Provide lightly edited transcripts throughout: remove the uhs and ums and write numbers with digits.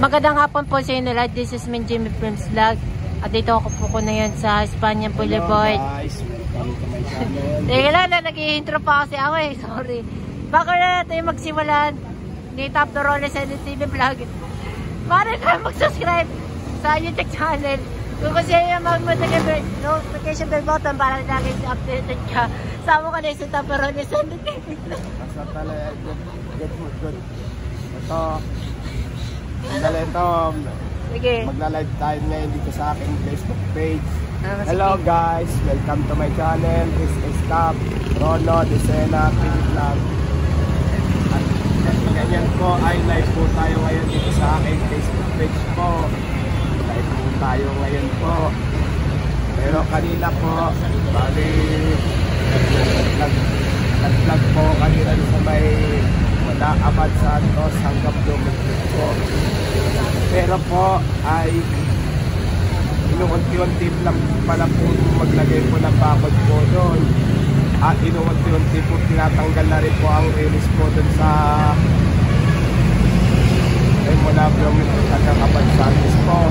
Magandang hapon po sa inyo lahat. This is Min Jimmy Films Vlog. At dito ako po ngayon sa Espanya Boulevard. Teka lang, nag-i-intro pa kasi ako eh. Sorry. Bago na natin magsimulan, dito after all sa TV Vlog. Pare na mag-subscribe sa YouTube channel. Kung kasi yung notification bell button para lagi updated ka. Sama ka na sa after all sa TV Vlog. Basta pala, good. Ito, magla-live tayo ngayon dito sa aking Facebook page. Hello guys, welcome to my channel. This is Top Rono Decena TV Vlog. At ganyan po ay live po tayo ngayon dito sa aking Facebook page po. Live po tayo ngayon po. Pero kanina po, bali nag-vlog po kanina sa may Abad Santos hanggang Dumit po. Pero po ay inuunti-unti lang pala po maglagay po ng bakod po doon. At inuunti-unti po tinatanggal na rin po ang release po doon sa mula Dumit hanggang Abad Santos po.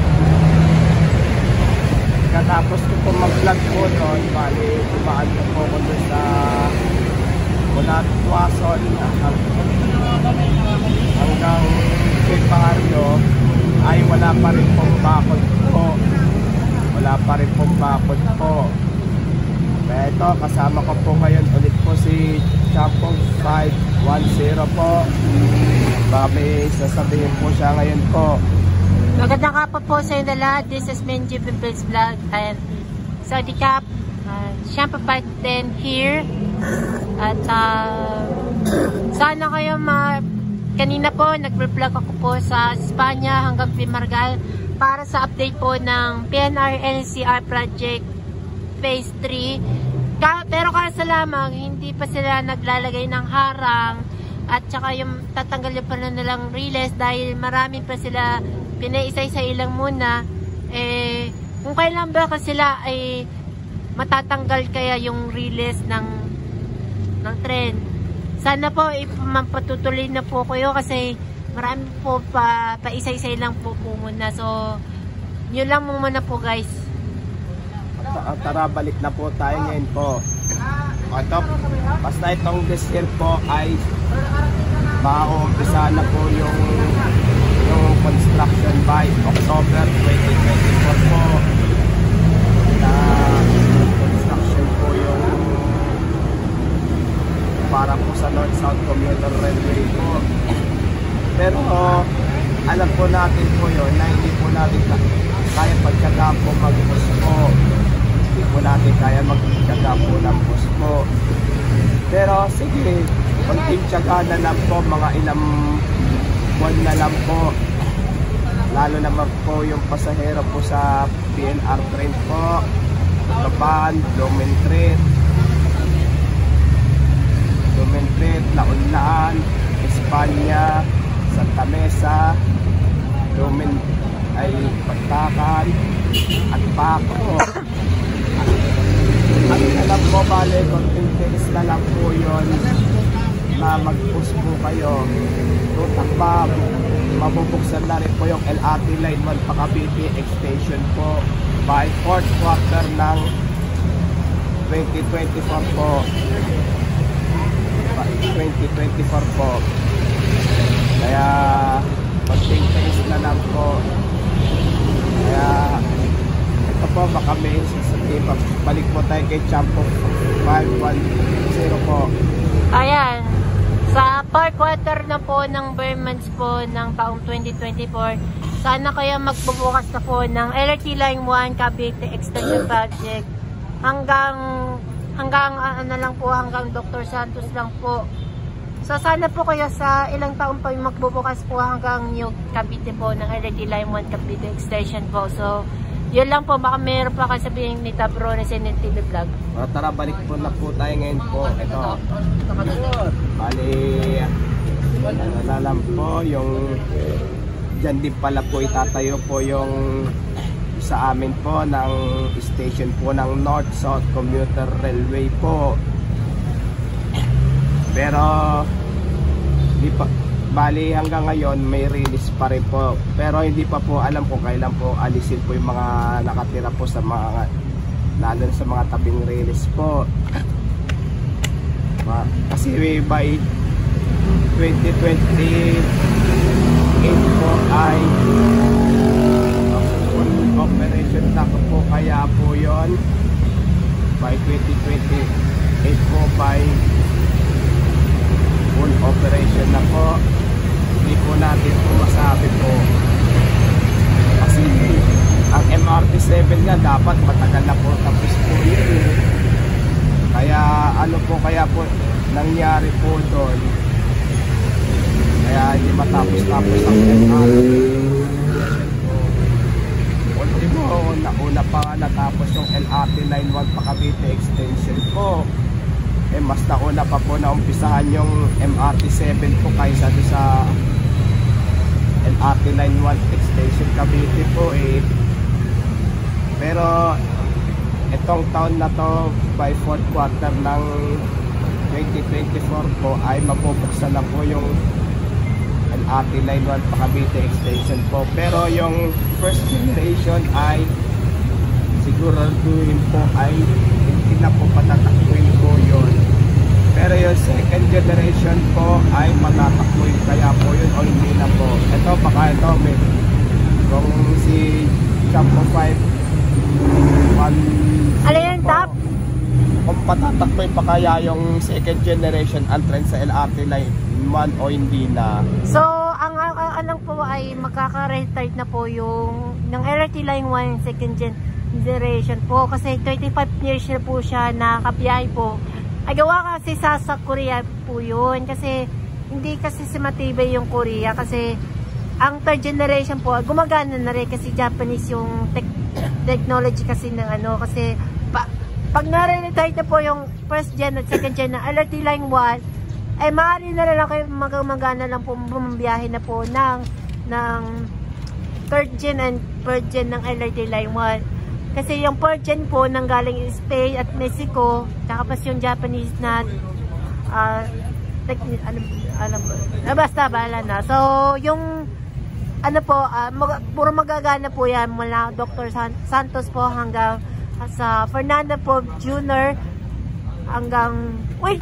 Katapos ko po mag-vlog po doon, bali tumaan po ko doon sa mula Tuason hanggang Pipaharyo ay wala pa rin pong bakod po. Wala pa rin pong bakod po. Kaya ito, kasama ko po ngayon ulit po si Champong 510 po. Baka may sasabihin po siya ngayon po. Magandang hapon po sa inyo lahat. This is Min Jimmy Films Vlog and Saudi Cap. Champong 510 here. At sana kayo kanina po nag-vlog ako po sa Espanya hanggang Pimargal para sa update po ng PNR NCR project phase 3. Pero kaso lamang hindi pa sila naglalagay ng harang at saka yung tatanggalin pa na nilang release dahil marami pa sila pinaisa-isa ilang muna. Kung kailan ba kasi sila ay matatanggal kaya yung release ng trend. Sana po ipapatutuloy na po kayo kasi marami po pa-isa-isa lang po muna. So, yun lang muna po guys. Tara, balik na po tayo ngayon po. Ito, basta itong this year po ay mauumpisa na po yung construction by October 2024 po. Na construction po yung para po sa North-South Commuter Railway po. Pero alam po natin po yun na hindi po natin kaya pagtyaga po mag-bus po. Hindi po natin kaya magtyaga po ng bus po. Pero sige, konting tyaga na lang po, mga ilang buwan na lang po. Lalo naman po yung pasahero po sa PNR train po. Taban, Lumentret, Launlaan, Espanya, Santa Mesa, Pagtakan, at Paco. At alam po bale, konting tiis na lang po yun na mag-push po kayo. Tutak pa, mabubuksan na rin po yung LRT Line 1 Cavite Extension po by 4th quarter ng 2024 po. 2024 po. Kaya konting tiis na lang po. Kaya ito po, baka may sasabihin. Balik po tayo kay Champong 510 po. Ayan, sa 4th quarter na po ng bare months po ng taong 2024, sana kaya magbubukas na po ng LRT Line 1 Cavite Extension Project hanggang ano lang po, hanggang Dr. Santos lang po. So sana po kaya sa ilang taon pa yung magbubukas po hanggang New Cavite po ng LRT Line 1 Cavite Extension po. So yun lang po, baka meron pa kasabihin ni Tabro na sa TV Vlog. Tara, balik po na po tayo ngayon po. Ito, bali, ano lang po, yung dyan din pala po itatayo po yung sa amin po ng station po ng North-South Commuter Railway po. Pero di pa, bali hanggang ngayon may release pa rin po. Pero hindi pa po alam kung kailan po alisin po yung mga nakatira po sa mga, lalo sa mga tabing release po. Kasi by 2028 po ay full operation na po, kaya po yon by 2028 po by full operation na po. Hindi po natin po masabi po kasi ang MRT7 nga dapat matagal na po tapos po yun. Kaya ano po, kaya po nangyari po doon, kaya hindi matapos-tapos ang MRT. Ultimo, una pa nga natapos yung LRT Line 1 pa Cavite extension po. Mas nauna pa po na umpisahan yung MRT7 po kaysa doon sa LRT Line 1 extension Cavite po eh. Pero itong taon na to, by 4th quarter ng 2024 po ay mabubuksan na po yung LRT Line 1 pa Cavite extension po. Pero yung first generation ay siguraduhin po ay hindi na po patatakbuhin po yun. Pero yung second generation po ay matatakbuhin kaya po yun o hindi na po. Ito baka ito may kung si Champo 5 ano yan, Tap? Kung patatakboy pa kaya yung second generation entrance sa LRT Line 1 o hindi na. So, ang alam po ay makaka-retard na po yung ng LRT Line 1 second generation po kasi 25 years na po siya nakabiyahe po. Ay gawa kasi sa Korea po yun kasi hindi kasi matibay yung Korea kasi ang third generation po gumagana na rin kasi Japanese yung technology kasi ng ano kasi pag na-retire na po yung first gen at second gen na LRT Line 1 ay maaari na lang kayo magana lang po bumabiyahe na po ng third gen and fourth gen ng LRT Line 1 kasi yung fourth gen po nanggaling Spain at Mexico tapos yung Japanese na basta bahala na. So yung ano po, puro magagana po yan mula Dr. Santos po hanggang sa Fernando po Jr. hanggang uy!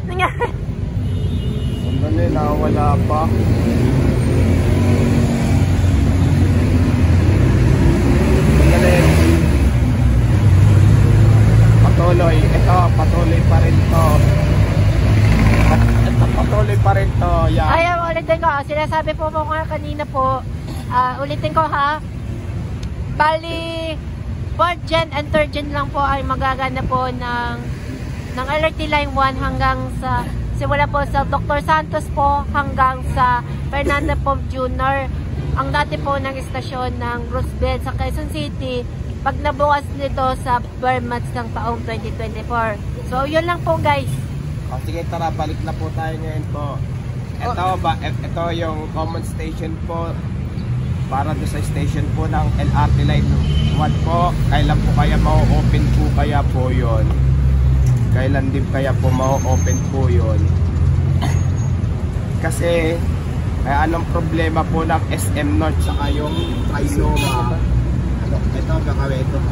Nangyari? Sandali na, wala pa. Sandali. Patuloy. Ito, patuloy pa rin to. Ito, patuloy pa rin to. Yan. Ayaw, ulitin ko. Sinasabi po nga kanina po. Ulitin ko ha. Bali, 4th gen and 3rd gen lang po ay magagana po ng LRT Line 1 hanggang sa simula po sa Dr. Santos po hanggang sa Fernando po Jr. Ang dati po ng istasyon ng Roosevelt sa Quezon City pag nabukas nito sa Vermont ng taong 2024. So yun lang po guys. Sige, tara, balik na po tayo ngayon po. Ito yung common station po para doon sa station po ng LRT Line 1 po. Kailan po kaya ma-open po kaya po yun? Kailan din kaya po ma-open po yun? Kasi anong problema po ng SM North saka yung Trinoma.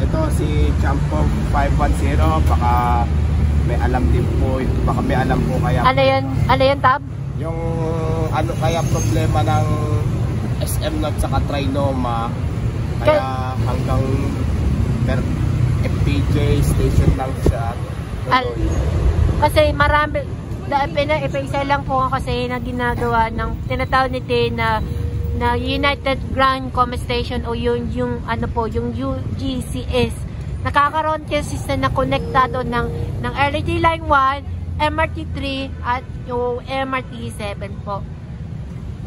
Ito si Champo 510 baka may alam din po, baka may alam po kaya. Ano yun, Tab? Yung ano kaya problema ng SM North saka Trinoma kaya hanggang FPJ station lang siya. Kasi marami isa lang po kasi na ginagawa ng tinatawag ni T na United Grand Common Station o yung ano po yung UGCS. Nakakaroon kasi na konektado ng LRT Line 1, MRT3 at yung MRT7 po.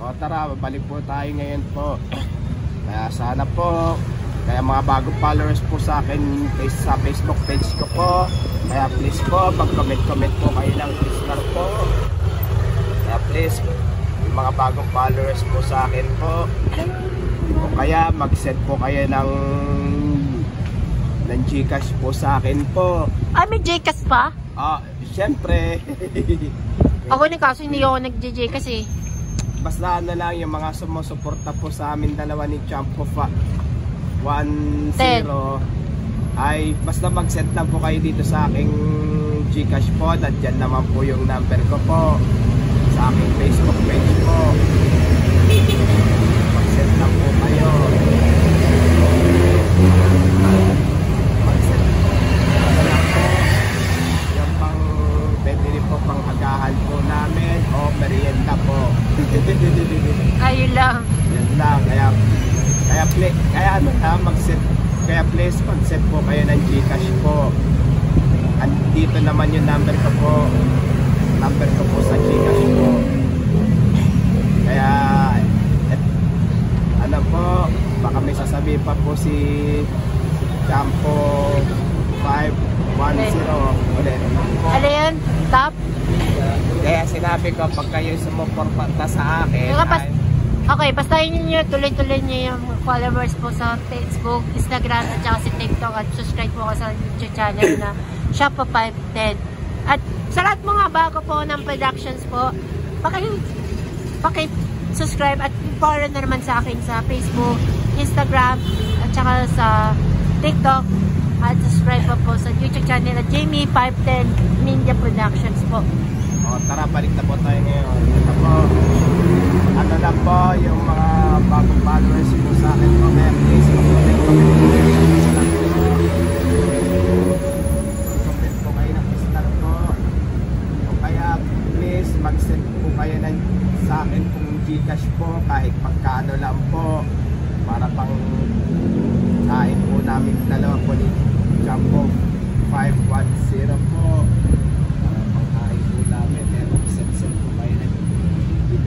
O tara, balik po tayo ngayon po. Kaya sana po, kaya mga bagong followers po sa akin sa Facebook page ko po. Kaya please po, mag-comment po kayo ng listener po. Kaya please, yung mga bagong followers po sa akin po, O kaya mag-send po kayo ng Gcash po sa akin po. Ay, may Gcash pa? Siyempre. Ako ni kaso hindi ako nag-Gcash eh. Basta ano lang yung mga sumusuporta po sa amin dalawa ni Champo 10 ay basta mag-send lang po kayo dito sa aking Gcash po. Nandiyan naman po yung number ko po sa aking Facebook page po. Mag-send lang po kayo. Mag-send lang po. Yung pang bibili po pang agahan po namin o merienda po. Ayun lang. Yan lang. Kaya ano na please mag-send po kayo ng Gcash po. Dito naman yung number ko po. Number ko po sa Gcash po. Kaya ano po, baka may sasabihin pa po si Champo 510 ulit. Ano yan? Top? Kaya sinabi ko pag kayo sumuporta sa akin Okay, bastahin niyo tuloy-tuloy niyo yung followers po sa Facebook, Instagram at saka sa TikTok at subscribe po ka sa YouTube channel na Shoppa 510. At sa lahat mga bago po ng productions po, paki-subscribe at follow na naman sa akin sa Facebook, Instagram at saka sa TikTok at subscribe po sa YouTube channel at Jamie 510 Ninja Productions po. Tara, balik na po tayo ngayon. Ito po, ano lang po yung mga bagong followers po sa akin po. Kaya please, mag-comment po kayo ng star po. O kaya please, mag-send po kayo sa akin kung Gcash po, kahit magkano lang po. Para pang kain po namin dalawa po ni Champo 510 po.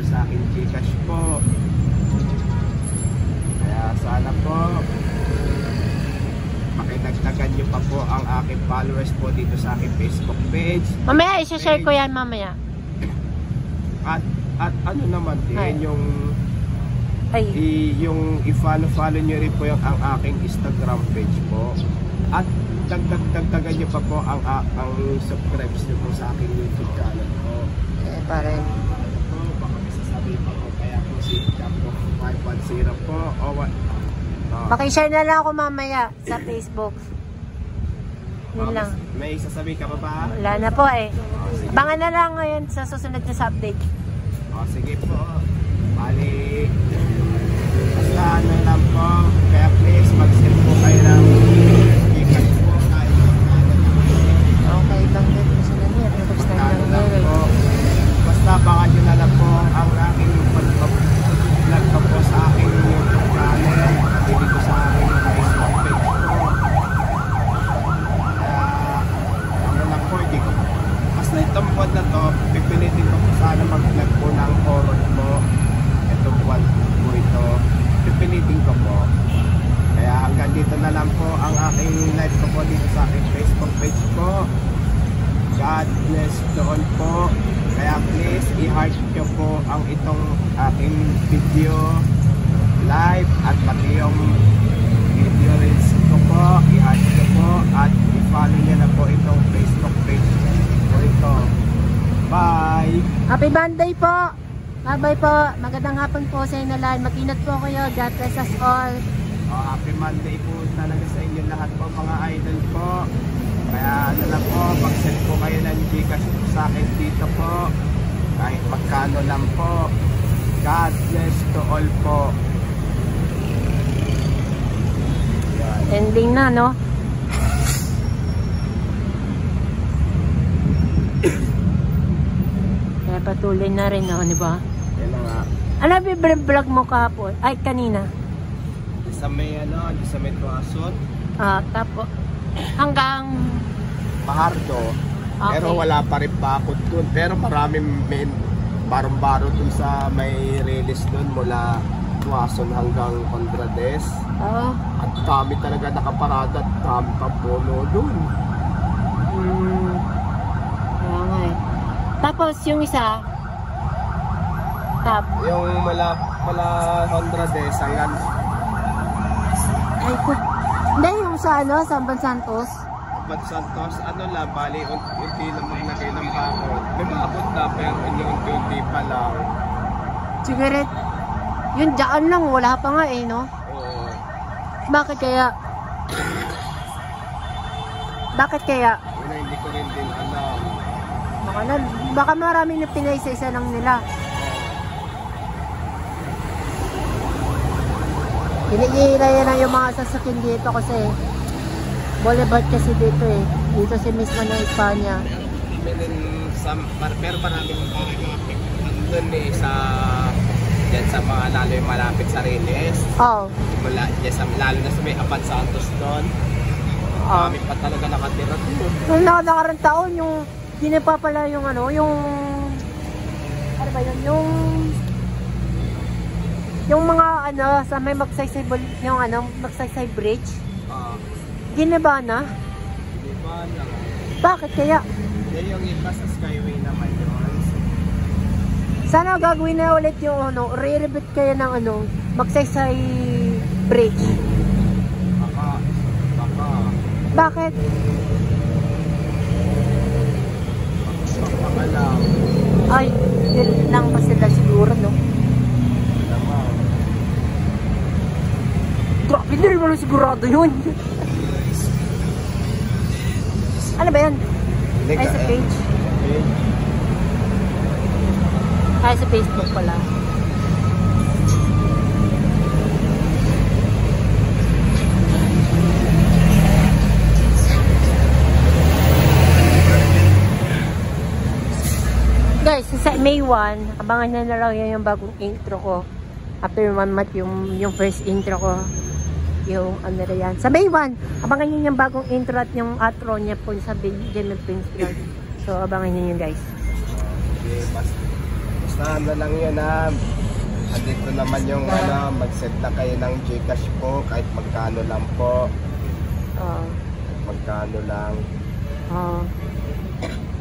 Sa akin Gcash po. Kaya sana po pakidagdagan nyo pa po ang aking followers po dito sa aking Facebook page. Mamaya i-share ko yan mamaya. At ano naman din yung i-follow nyo rin po yung ang aking Instagram page po. At dagdagan nyo pa po ang subscribes nyo po sa aking YouTube channel po. Parang kaya po si Champo 510 po. Paki-share na lang ako mamaya sa Facebook. Yun lang. May sasabihin ka pa ba? Wala na po eh. Bangan na lang ngayon sa susunod na update. Sige po. Bali, basta ano lang po. Kaya please mag-send po kayo ng Gcash po. Okay lang din. Sila niya. Basta baka nyo na lang po ang aking vlog pa po sa aking YouTube channel, dito sa aking Facebook page po. Ano lang po, hindi ko basta itong buwan na to, pipilitin ko po sana mag-vlog po ng horror po. Itong buwan po ito, pipilitin ko po. Kaya hanggang dito na lang po ang aking live ko po dito sa aking Facebook page po. God bless doon po. Kaya please, i-heart nyo po ang itong aking video live at pati yung video reels ko po. I-heart nyo po at i-follow nyo na po itong Facebook page po ito. Bye! Happy Monday po! Bye-bye po! Magandang hapon po sa inyo lahat. Mag-ingat po kayo. God bless us all. Happy Monday po talaga sa inyo lahat po mga idol po. Kaya ano lang po, mag-send po kayo ng Gcash sa akin dito po. Kahit magkano lang po. God bless to all po. Yan. Ending na, no? Kaya patuloy na rin, no? Di ba? Yan na nga. Ano vlog mo kahapon? Ay, kanina. Sa may Tuason. Tapos hanggang Pahardo. Okay. Pero wala pa rin bakod dun. Pero maraming barong-baro dun sa may release dun mula Tuason hanggang Condrades. Oo. At kami talaga nakaparada at kami papuno dun. Kaya nga eh. Tapos yung isa, Yung mula Condrades hanggang Ay, hindi, yung sa ano, sa Ban Santos. Ban Santos, ano lang, bali, unti lang maglagay ng bakod. May bakod na, pero unti pa lang. Cigarette. Yun, dyan lang, wala pa nga eh, no? Oo. Bakit kaya? Bakit kaya? Yun na, hindi ko rin din alam. Baka maraming na pinaysa-isa lang nila. Hinihila na yung mga sasakyan dito kasi boulevard kasi dito eh. Dito si mismo ng Espanya. Pero maraming doon eh dyan sa mga lalo yung malapit sa Reyes. Oo. Lalo na sa may Abad Santos doon. Marami pa talaga nakatira doon. Nung nakarang taon yung ginapa pala yung ano, yung ano ba yun, yung mga ano sa may Magsaysay, yung ano, Magsaysay Bridge. Ginaba na? Ginaba na. Bakit kaya? Yung iba sa Skyway naman yun. Sana gagawin na ulit yung ano, re-rebut kaya ng ano, Magsaysay Bridge. Baka. Bakit? Baka lang. Ay, yun lang pa sila siguro, no? Grabe, hindi rin mo sigurado yun. Ano ba yan? Ay, sa page. Ay, sa Facebook pala. Guys, sa May 1, abangan na lang yan yung bagong intro ko. After 1 month, yung first intro ko. Yung ano na yan. Sa May 1, abangan nyo yung bagong intro at yung outro niya po sa Jimmy Prince Vlog. So, abangan nyo yun guys. Okay, basta ano lang yun ha. Andito naman yung ano, mag-set na kayo ng Gcash po, kahit magkano lang po. Magkano lang.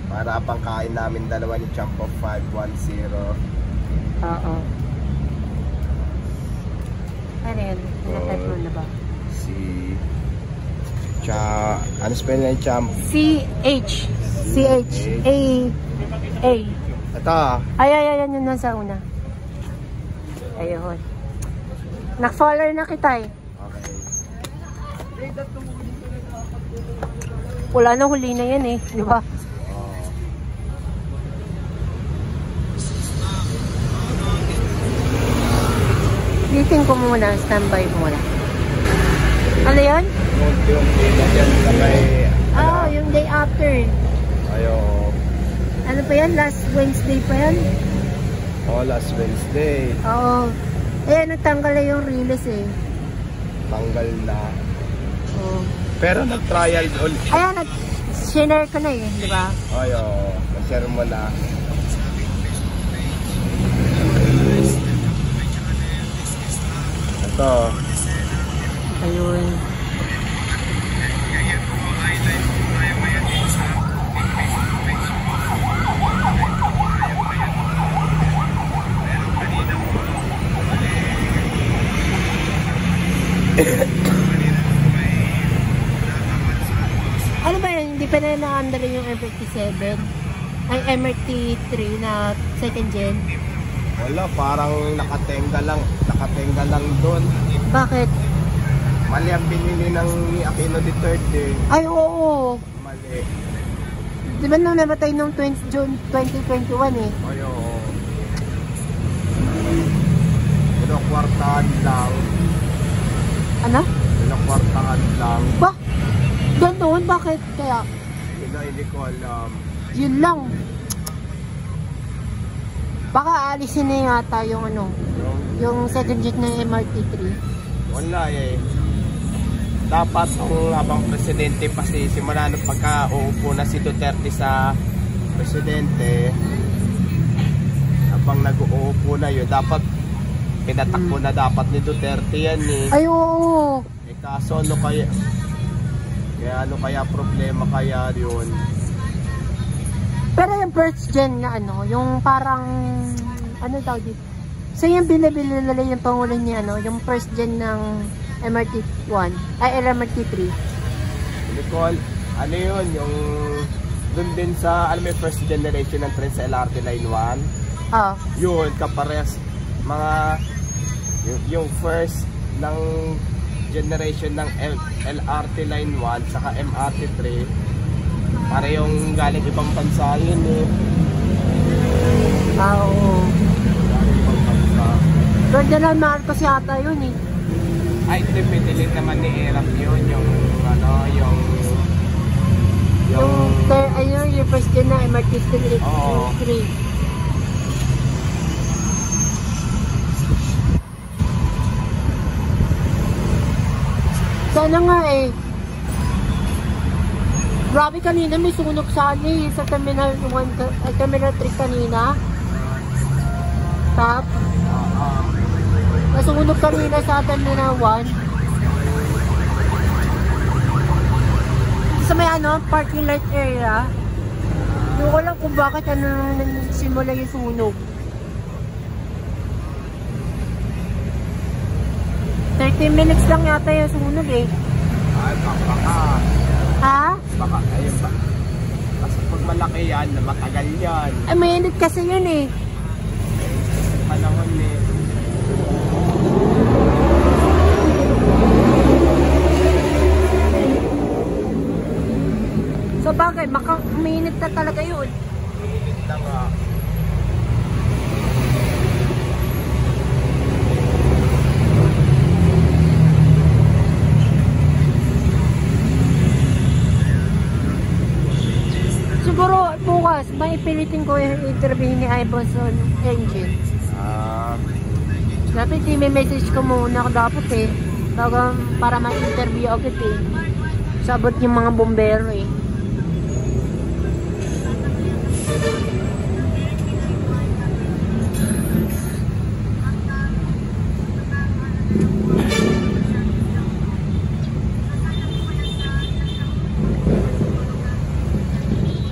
Para pang kain namin dalawa ni Champo 510. Oo. Ano yun? Type mo na ba? Ano spell na yung Champ? C-H. C-H-A-A. Ito. Ay, yun nasa una. Ayun. Nak-follower na kita eh. Okay. Wala na, huli na yan eh. Di ba? Litin ko muna, standby muna. Ano yan? Yung day after. Ayo. Ano pa yan? Last Wednesday pa yan? Last Wednesday. Oo. Nagtanggal na yung release eh. Tanggal na. Oo. Pero nag-trial ulit. Nag-share ko na eh, di ba? Ayo. Nag-share mo na. Ito. Ayun. Ano ba yun? Hindi pa na na-under yung M57? Ay, MRT3 na second gen? Wala, parang nakatenga lang doon. Bakit? Mali ang binili ng Aquino Duterte. Ay, oo. Mali. Di ba nung namatay nung June 2021 eh? Ay, oo. Pinakwartahan lang. Ano? Pinakwartahan lang. Ba? Ganoon? Bakit kaya? Hindi ko alam. Yun lang. Baka alisin na yata yung ano, yung second jet ng MRT3. Wala eh. Dapat kung habang presidente pa simula nung pagka-uupo na si Duterte sa presidente, habang nag-uupo na yun, dapat pinatakbo na dapat ni Duterte yan eh. Ay, oo. Kaso ano kaya problema kaya yun? Pero yung first gen na ano, yung parang ano daw dito. So yung binibili nila yung pangulo niya ano, yung first gen ng MRT1, ay MRT3. Hindi ko, ano yun, yung dun din sa, alam mo yung first generation ng train sa LRT Line 1. Yun, kapares, mga, yung first ng generation ng LRT Line 1 saka MRT3, para yung galing ibang bansa yun eh. Oo. Galing ibang bansa. Ferdinand Marcos yata yun eh. Ay, pinili naman ni Erap yun, yung ano, yung ayun, yung first gen na MRT3. Oo. Sana nga eh. Grabe kanina may sunog sa sa Terminal 1, Terminal 3 kanina. Tap. Nasunog kanina sa Terminal 1. Sa may ano, parking lot area. Yung ko lang kung bakit simula yung sunog. 30 minutes lang yata yung sunog eh. Ay, baka. Ha? Baka, ayun ba? Kasi pag malaki yan, matagal yan. Ay, mainit kasi yun eh. Panahon eh. So bagay, mainit na talaga yun. Mainit na nga. Siguro bukas, maipilitin ko yung interview ni Iverson Engine. Dapat i-message ko muna dapat eh. Para ma-interview agad eh. Sabot yung mga bombero eh.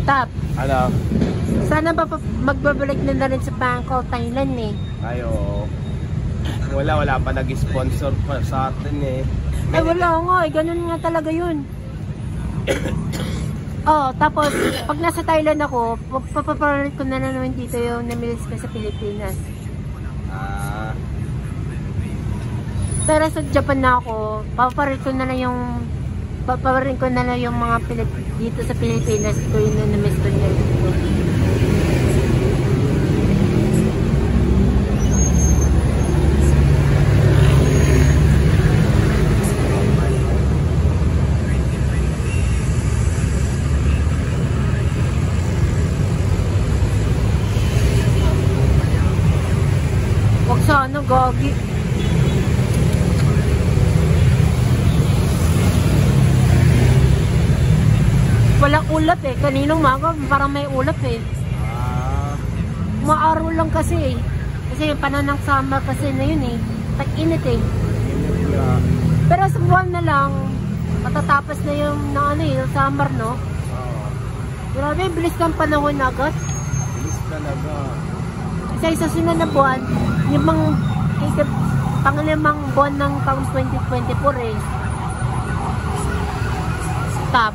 Tap. Ano? Sana ba magbabalik na rin sa Bangkok, Thailand eh. Ayo. Wala pa nag-sponsor pa sa atin eh. Ay wala nga eh, ganun nga talaga yun. Oh, tapos pag nasa Thailand ako, papapalit ko na naman dito yung namilis ko sa Pilipinas. Pero sa Japan na ako, papapalit ko na lang yung mga dito sa Pilipinas ko yung namilis ko niya dito. Sana gagi. Walang ulap eh. Kaninong maga parang may ulap eh. Maaraw lang kasi eh. Kasi yung panahon ng summer kasi na yun eh. Tag-init eh. Pero sa buwan na lang matatapos na yung yung summer no. Grabe, bilis ng panahon agad. Bilis talaga. Kasi sa sunod na buwan, yung panglimang buwan ng taong 2024 eh. Stop.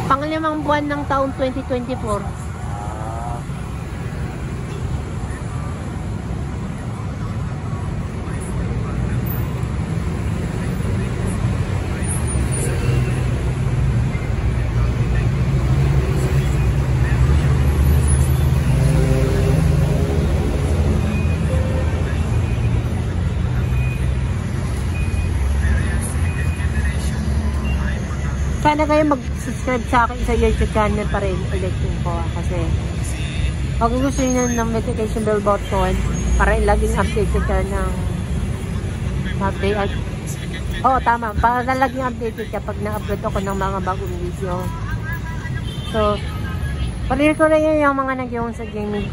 Panglimang buwan ng taong 2024. Sana kayo mag-subscribe sa akin sa YouTube channel pa rin ulit ko kasi pag gusto nyo ng notification bell button para laging updated ka ng update at tama, para laging updated ka pag na-upload ako ng mga bagong video. So parin ko rin yung mga nagyawang sa gaming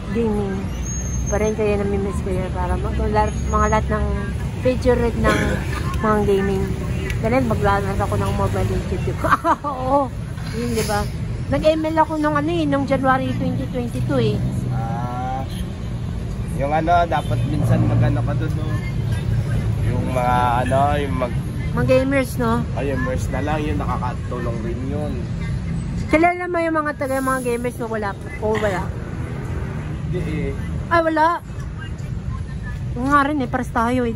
pa rin kayo namimiss kayo para mga lahat ng feature ng mga gaming. Ganun, maglalaro ako ng Mobile Legends. Oo, yun diba? Nag-email ako nung January 2022 eh. Yung dapat minsan mag-ano ka doon, yung mga yung Mga gamers, no? Ay, immerse na lang yun, nakakatulong rin yun. Kilala mo yung mga taga mga gamers na wala o wala? Hindi eh. Ay, wala. Yung nga rin eh, paras tayo eh.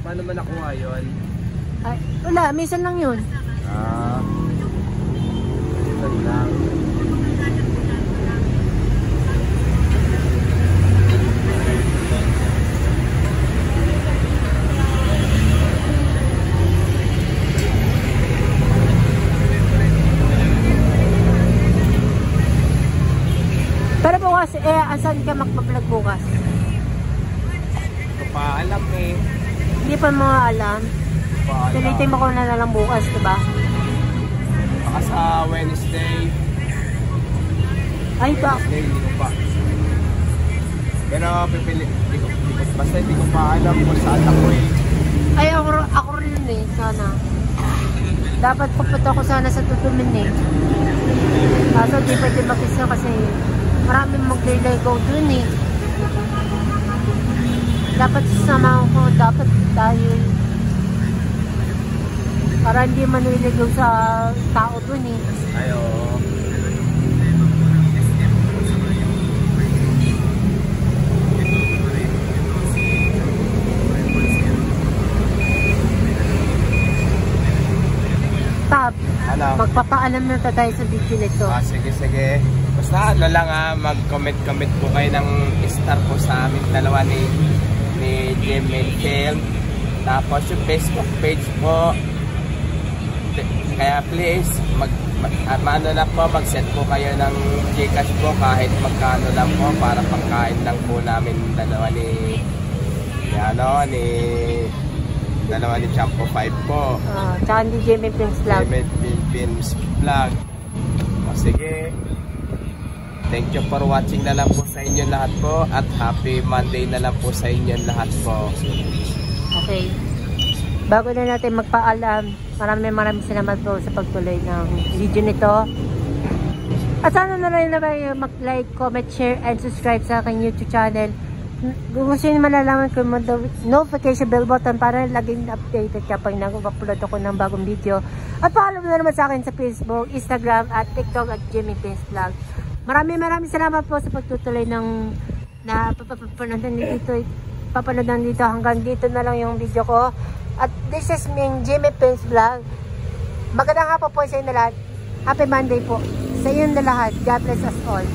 Paano ba nakuha yun? Ay, wala, minsan lang yun. Minsan lang. Pero bukas, asan ka magpa-vlog bukas? Hindi ko pa alam eh. Hindi pa mga alam. Tinitim ako na lang bukas, diba? Baka sa Wednesday. Ay, ba? Wednesday, hindi ko pa. Pero basta hindi ko pa alam kung saan ako eh. Ay, ako rin eh, sana. Dapat pupunta ko sana sa Tutumin eh. Kaso di pwede mag-isa kasi maraming magliligaw dun eh. Dapat sasama ko, dapat dahil para hindi maniligaw sa tao dun eh. Ayo. Tab, magpapaalam na tayo sa video nito. Sige. Basta lang mag-comment po kayo ng star po sa amin dalawa ni Gmail Film. Tapos yung Facebook page po. Kaya please, mag-send po kayo ng Gcash po kahit magkano lang po para pangkain lang po namin dalawa ni Champo 5 po. Tsaka ni Jimmy Films Vlog. Jimmy Films Vlog. Sige. Thank you for watching na lang po sa inyo lahat po at happy Monday na lang po sa inyo lahat po. Okay. Bago na natin magpaalam, maraming salamat po sa pagtuloy ng video nito. At sana na rin naman mag-like, comment, share, and subscribe sa aking YouTube channel. Kung gusto nyo malalaman ko yung notification bell button para laging updated kapag nag-upload ako ng bagong video. At follow na naman sa akin sa Facebook, Instagram, at TikTok at Jimmy Films Vlog. Maraming salamat po sa pagtutuloy ng papanood dito. Hanggang dito na lang yung video ko. At this is me, Jimmy Films Vlog. Magandang hapon po sa inyo lahat. Happy Monday po sa inyo lahat. God bless us all.